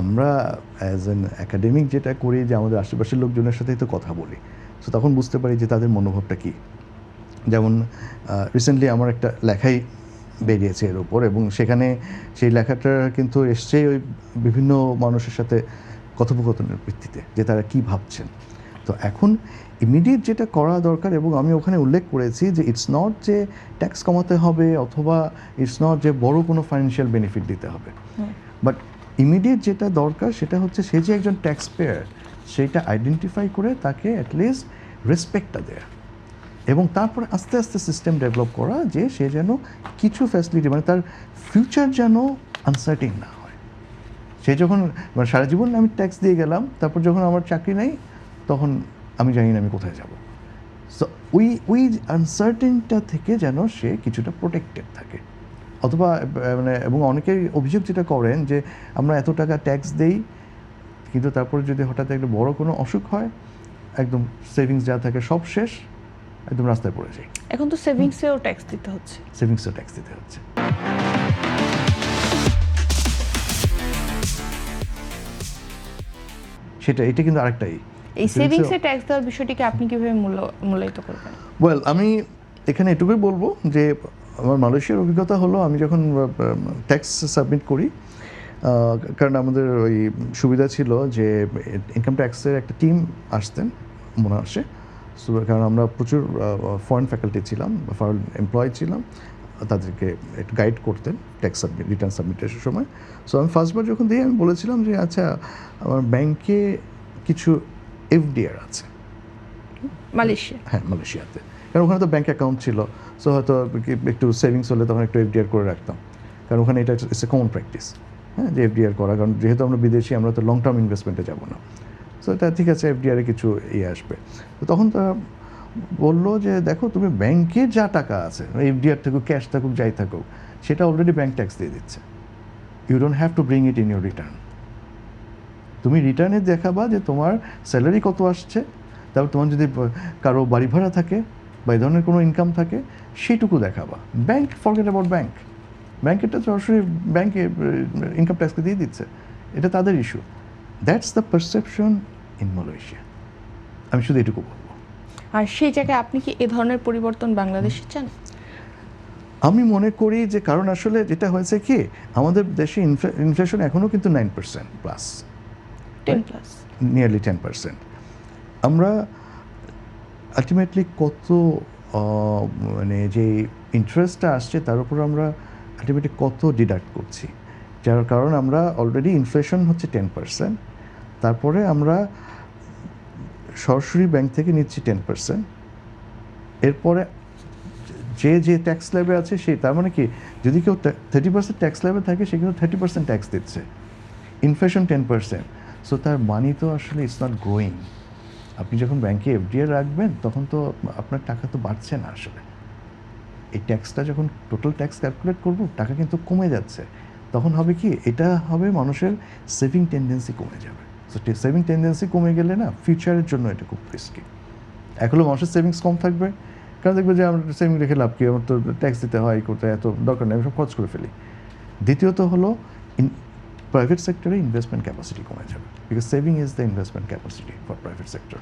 আমরা as an academic যেটা করি যে আমাদের আশেপাশের লোকজনের সাথেই তো কথা বলি, সো তখন বুঝতে পারি যে তাদের মনোভাবটা কী। যেমন রিসেন্টলি আমার একটা লেখাই বেরিয়েছে এর উপর, এবং সেখানে সেই লেখাটা কিন্তু এসছে ওই বিভিন্ন মানুষের সাথে কথোপকথনের ভিত্তিতে যে তারা কী ভাবছেন। তো এখন ইমিডিয়েট যেটা করা দরকার, এবং আমি ওখানে উল্লেখ করেছি যে ইটস নট যে ট্যাক্স কমাতে হবে অথবা ইটস নট যে বড় কোনো ফাইন্যান্সিয়াল বেনিফিট দিতে হবে, বাট ইমিডিয়েট যেটা দরকার সেটা হচ্ছে সে যে একজন ট্যাক্স পেয়ার সেইটা আইডেন্টিফাই করে তাকে অ্যাটলিস্ট রেসপেক্টটা দেয়া, এবং তারপরে আস্তে আস্তে সিস্টেম ডেভেলপ করা যে সে যেন কিছু ফ্যাসিলিটি, মানে তার ফিউচার যেন আনসার্টেন না হয়। সে যখন মানে সারা জীবন আমি ট্যাক্স দিয়ে গেলাম, তারপর যখন আমার চাকরি নেই তখন আমি জানি না আমি কোথায় যাব। সো ওই আনসার্টেনটা থেকে যেন সে কিছুটা প্রোটেক্টেড থাকে। অথবা মানে এবং অনেকেই অভিযোগ যেটা করেন যে আমরা এত টাকা ট্যাক্স দেই, কিন্তু তারপরে যদি হঠাৎ একটা বড় কোনো অসুখ হয়, একদম সেভিংস যা থাকে সব শেষ, একদম রাস্তায় পড়ে যাই। এখন তো সেভিংসেও ট্যাক্স দিতে হচ্ছে। সেভিংসেও ট্যাক্স দিতে হচ্ছে। এটা কিন্তু আরেকটাই। এই সেভিংসে ট্যাক্স দেওয়ার বিষয়টিকে আপনি কিভাবে মূল্যায়িত করবেন? ওয়েল, আমি এখানে এটুকুই বলবো যে আমার মালয়েশিয়ার অভিজ্ঞতা হলো, আমি যখন ট্যাক্স সাবমিট করি, কারণ আমাদের ওই সুবিধা ছিল যে ইনকাম ট্যাক্সের একটা টিম আসতেন মনে আসে, কারণ আমরা প্রচুর ফরেন ফ্যাকাল্টি ছিলাম, ফরেন এমপ্লয় ছিলাম, তাদেরকে একটু গাইড করতেন ট্যাক্স রিটার্ন সাবমিটের সময়। সো আমি ফার্স্টবার যখন দিই আমি বলেছিলাম যে আচ্ছা আমার ব্যাংকে কিছু এফডিআর আছে মালয়েশিয়া? হ্যাঁ, মালয়েশিয়াতে, কারণ ওখানে তো ব্যাংক অ্যাকাউন্ট ছিল। সো হয়তো একটু সেভিংস হলে তখন একটু এফডিআর করে রাখতাম, কারণ ওখানে এটা ইটস এ কমন প্র্যাকটিস, হ্যাঁ, যে এফডিআর করা, কারণ যেহেতু আমরা বিদেশি আমরা তো লং টার্ম ইনভেস্টমেন্টে যাব না। সো এটা ঠিক আছে, এফডিআরে কিছু আসবে। তো তখন তারা বললো যে দেখো তুমি ব্যাংকের যা টাকা আছে, এফডিআর থাকুক, ক্যাশ থাকুক, যাই থাকুক, সেটা অলরেডি ব্যাংক ট্যাক্স দিয়ে দিচ্ছে। You don't have to bring it in your return. তুমি রিটার্নে দেখাবা যে তোমার স্যালারি কত আসছে, তারপর তোমার যদি কারো বাড়ি ভাড়া থাকে বা এই ধরনের কোনো ইনকাম থাকে সেইটুকু দেখাবা। ব্যাংক, ফরগেট অ্যাবাউট ব্যাংক, ব্যাংকেরটা সরাসরি ব্যাংকে ইনকাম ট্যাক্সকে দিয়ে দিচ্ছে, এটা তাদের issue. That's the perception in Malaysia. আমি শুধু এটুকু বলবো। আর সেই জায়গায় আপনি কি এ ধরনের পরিবর্তন বাংলাদেশে চান? আমি মনে করি যে কারণ আসলে যেটা হয়েছে কি, আমাদের দেশে ইনফ্লেশন এখনও কিন্তু 9% প্লাস, 10+। নিয়ারলি 10%। আমরা আলটিমেটলি কত মানে যে ইন্টারেস্টটা আসছে তার উপর আমরা আলটিমেটলি কত ডিডাক্ট করছি, যার কারণ আমরা অলরেডি ইনফ্লেশন হচ্ছে 10%, তারপরে আমরা সরাসরি ব্যাংক থেকে নিচ্ছি 10%, এরপরে যে ট্যাক্স ল্যাবে আছে সেই, তার মানে কি যদি কেউ 30% ট্যাক্স ল্যাবে থাকে সে কিন্তু 30% ট্যাক্স দিচ্ছে, ইনফ্লেশন 10%। সো তার মানি তো আসলে ইটস নট গ্রোয়িং। আপনি যখন ব্যাংকে এফডিআর রাখবেন তখন তো আপনার টাকা তো বাড়ছে না আসলে। এই ট্যাক্সটা যখন টোটাল ট্যাক্স ক্যালকুলেট করব, টাকা কিন্তু কমে যাচ্ছে। তখন হবে কি, এটা হবে মানুষের সেভিং টেন্ডেন্সি কমে যাবে। সো সেভিং টেন্ডেন্সি কমে গেলে না ফিউচারের জন্য এটা খুব রিস্কি। এখনও মানুষের সেভিংস কম থাকবে, কারণ দেখবে যে আমরা সেভিং রেখে লাভ কি, আমার তো ট্যাক্স দিতে হয়, করতে এত দরকার নেই, আমি সব খরচ করে ফেলি। দ্বিতীয়ত হলো প্রাইভেট সেক্টরে ইনভেস্টমেন্ট ক্যাপাসিটি কমে যাবে, because saving is the investment capacity for private sector.